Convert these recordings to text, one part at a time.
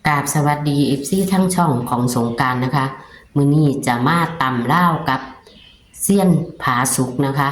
กราบสวัสดีทั้งช่องของสงกรานต์นะคะมื้อนี้จะมาตำล่าวกับเซียนผาสุกนะคะ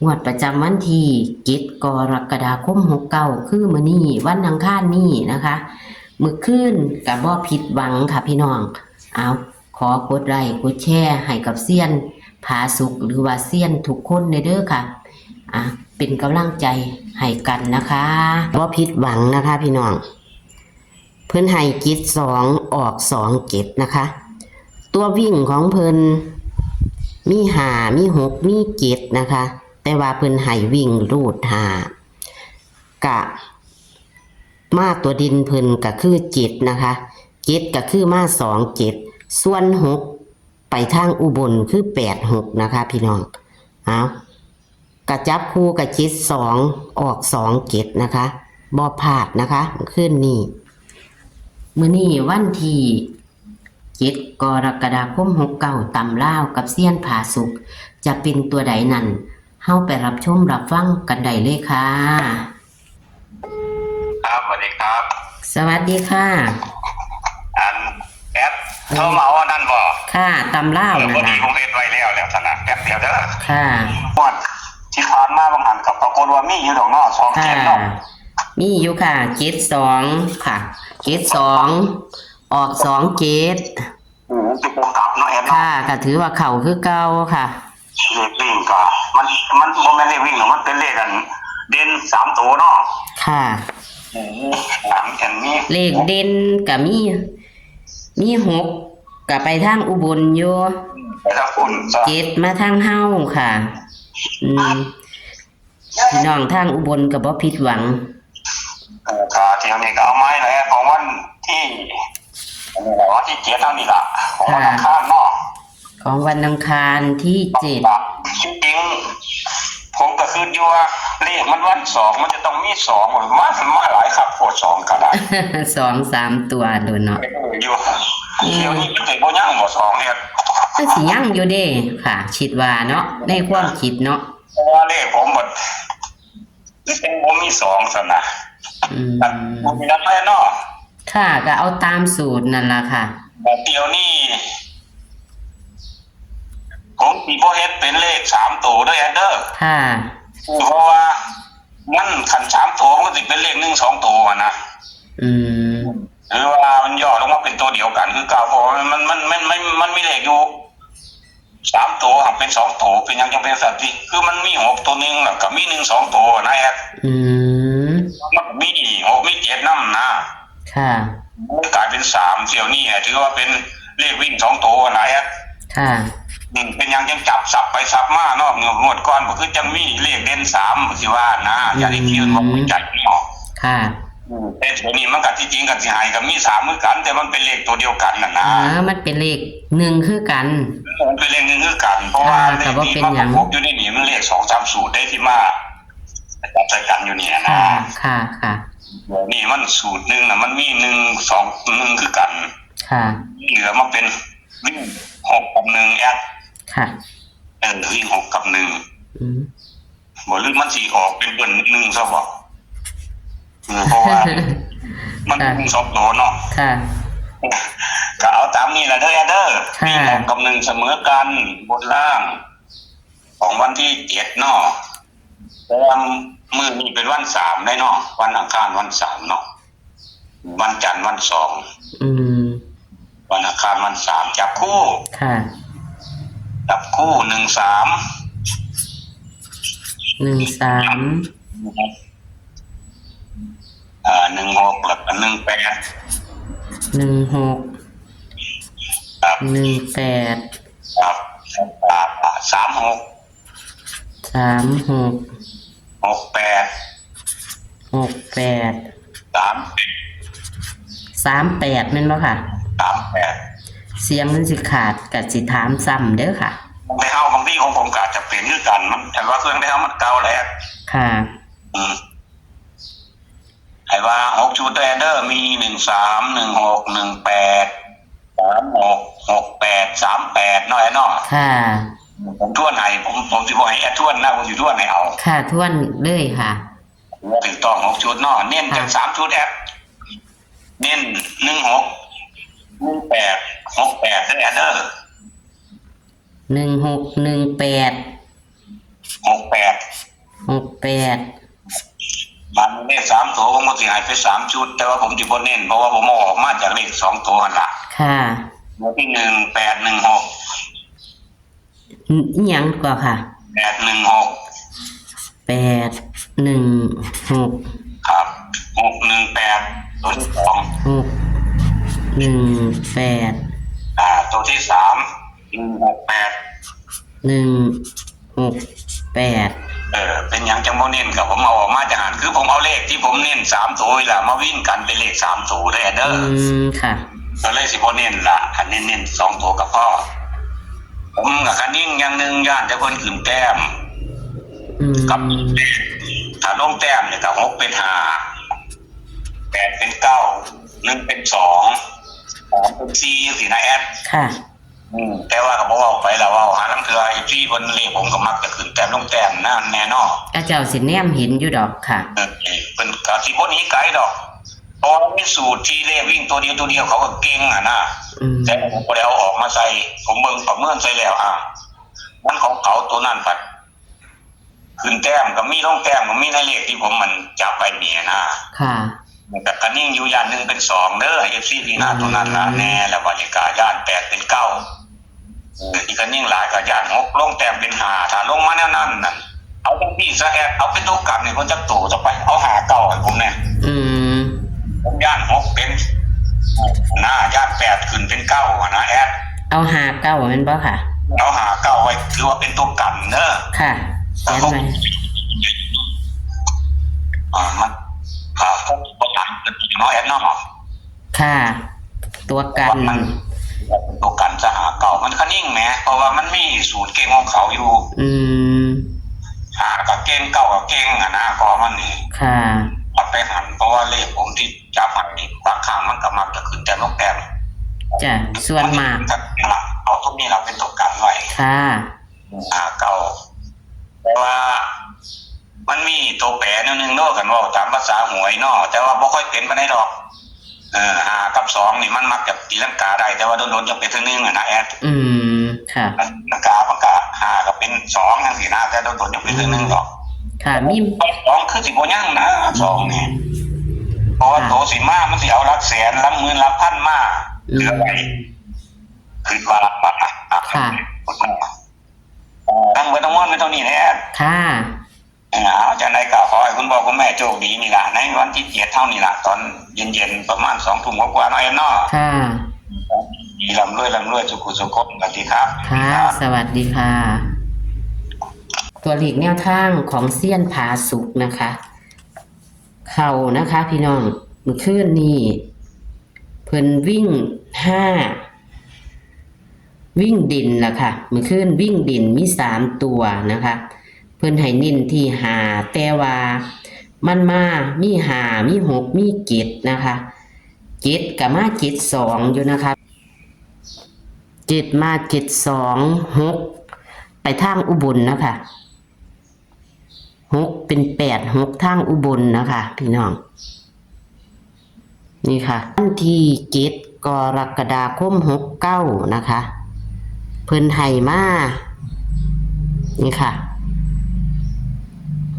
งวดประจำวันที่7กรกฎาคม69คือมื้อนี้วันอังคารนี้นะคะมื้อคืนก็บ่ผิดหวังค่ะพี่น้องเอาขอกดไลค์กดแชร์ให้กับเซียนผาสุกหรือว่าเซียนทุกคนเด้อค่ะเป็นกำลังใจให้กันนะคะบ่ผิดหวังนะคะพี่น้องเพิ่นให้กิจ2ออก2เกตนะคะตัววิ่งของเพิ่นมี5มี6มี7นะคะแต่ว่าเพิ่นให้วิ่งรูด5กะมาตัวดินเพิ่นก็คือ7นะคะ7ก็คือมา2 7ส่วน6ไปทางอุบลคือ8 6นะคะพี่น้องเอากระจับคู่กับ7 2ออก2เกตนะคะบ่พลาดนะคะขึ้นนี่มื้อนี้วันที่7กรกฎาคม69ตำล่าวกับเซียนผาสุกจะเป็นตัวใดนั้นเฮาไปรับชมรับฟังกันได้เลยค่ะครับสวัสดีครับ สวัสดีค่ะแอปโทรมาว่านั่นบ่ค่ะตำล่าวนั่น พอดี น่ะ ผมเฮ็ดไว้แล้วสนะแอปเดียวเด้อค่ะหมดที่ผ่านมาบางหันกับปรากฏว่ามีอยู่ดอกเนาะ2เกมเนาะมีอยู่ค่ะ72ค่ะ72ออก2เกตสิบ่กลับเนาะแอปเนาะค่ะก็ถือว่าเข้าคือเก่าค่ะเลขวิ่งก็มันบ่แม่นเลขวิ่งหรอกมันเป็นเลขกันเด่น3ตัวเนาะค่ะมีเลขเด่นก็มี6ก็ไปทางอุบลอยู่ไปทางคุณ7มาทางเฮาค่ะพี่น้องทางอุบลก็บ่ผิดหวังค่ะเที่ยวนี้ก็เอาไม้แหละของวันที่วันที่7เท่านี้ล่ะของวันอังคารเนาะของวันอังคารที่7จริงผมก็คืออยู่ว่าเลขมันวัน2มันจะต้องมี2มาหลายครับโคตร2ก็ได้ 2-3 ตัวโดนเนาะอยู่เดี๋ยวนี้มันสิบ่ยังบ่2เนี่ยก็สิยังอยู่เด้ค่ะคิดว่าเนาะในความคิดเนาะเพราะว่าเลขผมบ่ผมมี2ซั่นน่ะผมมีนั้นแหละเนาะค่ะก็เอาตามสูตรนั่นล่ะค่ะเดี๋ยวนี้ผมสิบ่เฮ็ดเป็นเลข3ตัวเด้อเด้อค่ะเพราะว่ามันคัน3ตัวมันก็สิเป็นเลข1 2ตัวอ่ะนะหรือว่ามันย่อลงมาเป็นตัวเดียวกันคือเก่าเพราะมันมีเลขอยู่3ตัวหักเป็น2ตัวเป็นยังจังเป็นสัตว์ที่คือมันมี6ตัวนึงแล้วก็มี1 2ตัวนะแอดมันมี6มี7นำนะค่ะกลายเป็น3เที่ยวนี้ถือว่าเป็นเลขวิ่ง2ตัวนะแอดค่ะเป็นยังจังจับสับไปสับมาเนาะงวดก่อนก็คือจังมีเลขเด่น3สิว่านะอย่าได้คิดว่าบ่จัดเนาะค่ะแต่ตัวนี้มันก็ที่จริงก็สิให้ก็มี3เหมือนกันแต่มันเป็นเลขตัวเดียวกันน่ะนะมันเป็นเลข1คือกันมันเป็นเลข1คือกันเพราะว่าเลขนี้มันพบอยู่ในนี้มันเลข2 3สูตรได้ที่มาจับใส่กันอยู่เนี่ยนะค่ะค่ะนี่มันสูตรนึงน่ะมันมี1 2 1คือกันค่ะเหลือมาเป็นวิ่ง6กับ1แอดค่ะวิ่ง6กับ1บ่ลืมมันสิออกเป็นเบิ้ล1ซะบ่เพราะว่ามันมี2ตัวเนาะค่ะก็เอาตามนี้ล่ะเด้อเด้อวิ่ง6กับ1เสมอกันบนล่างของวันที่7เนาะแต่มื้อนี้เป็นวัน3ได้เนาะวันอังคารวัน3เนาะวันจันทร์วัน2วันอังคารวัน3จับคู่ค่ะจับคู่13 16แล้วก็18 ครับ36 38แม่นบ่ค่ะ38เสียงมันสิขาดก็สิถามซ้ำเด้อค่ะในเฮาบางทีของผมก็จะเป็นคือกันมันแต่ว่าเครื่องในเฮามันเก่าแล้วค่ะให้ว่า6ชุดเด้อมี13 16 18 36 68 38เนาะเนาะค่ะผมทวนให้ผมสิบ่ให้แอดทวนนะผมสิทวนให้เอาค่ะทวนเลยค่ะถูกต้อง6ชุดเนาะเน้นจัง3ชุดแอดเน้น1 1618ได้เด้อ1618 68 68มันเลข3ตัวผมก็สิให้ไป3ชุดแต่ว่าผมสิบ่เน้นเพราะว่าผมเอาออกมาจากเลข2ตัวนั่นล่ะค่ะตัวที่1816อีหยังกว่าค่ะ816ครับ618ตัวที่2 618ตัวที่168เป็นหยังจังบ่เน้นกับผมเอาออกมาจากหันคือผมเอาเลขที่ผมเน้น3ตัวนี่ล่ะมาวิ่งกันเป็นเลข3ตัวได้เด้อค่ะก็เลยสิบ่เน้นล่ะคันเน้น2ตัวก็พอผมกับคันนิ่งอย่างนึงย่านแต่เพิ่นขึ้นแต้มกับถ้าลงแต้มเนี่ยก็6เป็น5 8เป็น9 1เป็น2 3เป็น4สินะแอดค่ะแต่ว่าก็บอกว่าไปแล้วว่าหาลังเทือที่คนเรียกผมก็มักจะขึ้นแต้มลงแต้มนั่นแน่นอนอาจารย์สิแนมเห็นอยู่ดอกค่ะเป็นกะที่พวกนี้ไกด์ดอกเพราะมีสูตรที่เรียกวิ่งตัวเดียวเขาก็เก่งนะแต่ผมก็ได้เอาออกมาใส่ผมเบิ่งประเมินใส่แล้วมันของเขาตัวนั้นปัดขึ้นแต้มก็มีลงแต้มก็มีในเลขที่ผมมันจับไปเนี่ยนะค่ะแต่กันนิ่งอยู่ย่าน1เป็น2เด้อ FC ที่หน้าตัวนั้นละแน่แล้วบรรยากาศย่าน8เป็น9อีกกันนิ่งหลายกับย่าน6ลงแต้มเป็น5ถ้าลงมาแนวนั้นน่ะเอาตรงที่ซะแอดเอาเป็นตัวกลับเนี่ยผมจะตู่จะไปเอา5 9ให้ผมเนี่ยผมย่าน6เป็นย่าน8ขึ้นเป็น9นะแอดเอา59แม่นบ่ค่ะเอา5 9ไว้ถือว่าเป็นตัวกันเด้อค่ะเขียนไว้มันผมบ่ตัดเป็นน้อยแอดเนาะค่ะตัวกันตัวกันจะ5 9มันคันนิ่งแหมเพราะว่ามันมีสูตรเก่งของเขาอยู่กับเก่ง9กับเก่งนะก็มันนี่ค่ะเอาไปหันเพราะว่าเลขผมที่จับหันนี่บางครั้งมันก็มักจะขึ้นแต่ลงแต้มจ้ะส่วนมากเอาตรงนี้เราเป็นตัวกันไว้ค่ะ9แต่ว่ามันมีตัวแปรนึงเนาะกันว่าตามภาษาหวยเนาะแต่ว่าบ่ค่อยเป็นปานใดดอก5 กับ 2นี่มันมักจะตีลังกาได้แต่ว่าโดนๆจะเป็นเท่านึงนะแอดค่ะลังกามันก็5ก็เป็น2จังซี่นะแต่โดนๆจะเป็นเท่านึงดอกค่ะมี2คือสิบ่ยังนะ2นี่เพราะว่าโตสิมามันสิเอาหลักแสนหลักหมื่นหลักพันมาเหลือไว้คือว่าค่ะทั้งเบิดทั้งมวลเป็นเท่านี้แหละค่ะเอาจากไหนก็ขอให้คุณพ่อคุณแม่โชคดีนี่ล่ะในวันที่7เท่านี้ล่ะตอนเย็นๆประมาณ 20:00 นกว่าๆน้อยเนาะค่ะร่ำรวยสุขสุขสวัสดีครับค่ะสวัสดีค่ะตัวเลขแนวทางของเซียนผาสุกนะคะเข้านะคะพี่น้องมื้อคืนนี้เพิ่นวิ่ง5วิ่งดินล่ะค่ะมื้อคืนวิ่งดินมี3ตัวนะคะเพิ่นให้เน้นที่5แต่ว่ามันมามี5มี6มี7นะคะ7ก็มา72อยู่นะคะ7มา72 6ไปทางอุบลนะคะ6เป็น8 6ทางอุบลนะคะพี่น้องนี่ค่ะวันที่7 กรกฎาคม69นะคะเพิ่นให้มานี่ค่ะ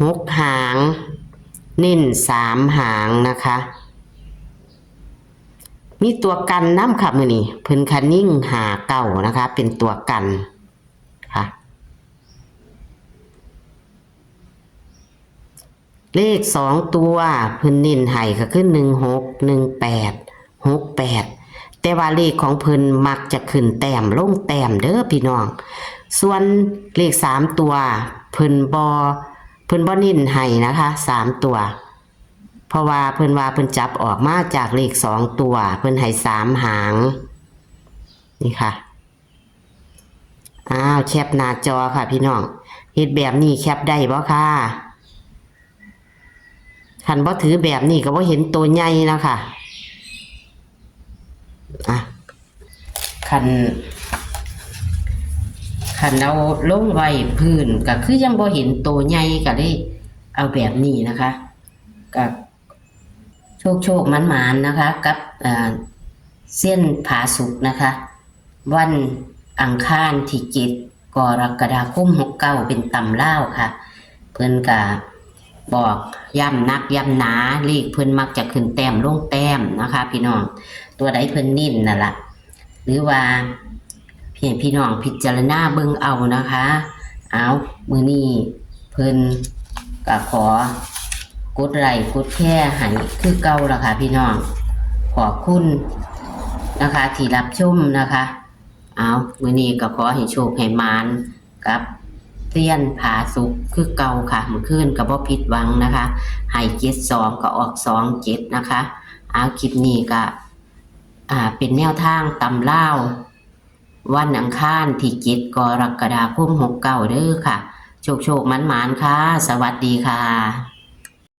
6 หางเน้น3 หางนะคะมีตัวกันน้ำค่ะมื้อนี้เพิ่นคันนิ่ง59นะคะเป็นตัวกันค่ะเลข2ตัวเพิ่นเน้นให้ก็คือ16 18 68แต่ว่าเลขของเพิ่นมักจะขึ้นแต้มลงแต้มเด้อพี่น้องส่วนเลข3ตัวเพิ่นบ่เน้นให้นะคะ3ตัวเพราะว่าเพิ่นว่าเพิ่นจับออกมาจากเลข2ตัวเพิ่นให้3 หางนี่ค่ะแคปหน้าจอค่ะพี่น้องเฮ็ดแบบนี้แคปได้บ่ค่ะคันบ่ถือแบบนี้ก็บ่เห็นตัวใหญ่นะคะคันเอาลงไว้พื้นก็คือยังบ่เห็นตัวใหญ่ก็ได้เอาแบบนี้นะคะกับโชคมันนะคะกับ เส้นผาสุกนะคะ วันอังคารที่7 กรกฎาคม69เป็นตำเล่าวค่ะ เพิ่นก็บอกย้ำนักย้ำหนาเลขเพิ่นมักจะขึ้นแต้มลงแต้มนะคะ พี่น้องตัวใดเพิ่นนิ่นนั่นล่ะหรือว่าพี่น้องพิจารณาเบิ่งเอานะคะเอามื้อนี้เพิ่นก็ขอกดไลค์กดแชร์ให้คือเก่าล่ะค่ะพี่น้องขอบคุณนะคะที่รับชมนะคะเอามื้อนี้ก็ขอให้โชคให้หมานกับเซียนผาสุกคือเก่าค่ะเมื่อคืนก็บ่ผิดหวังนะคะให้72ก็ออก27นะคะเอาคลิปนี้ก็เป็นแนวทางตำลาววันอังคารที่7 กรกฎาคม69เด้อค่ะโชคๆหมานๆค่ะสวัสดีค่ะ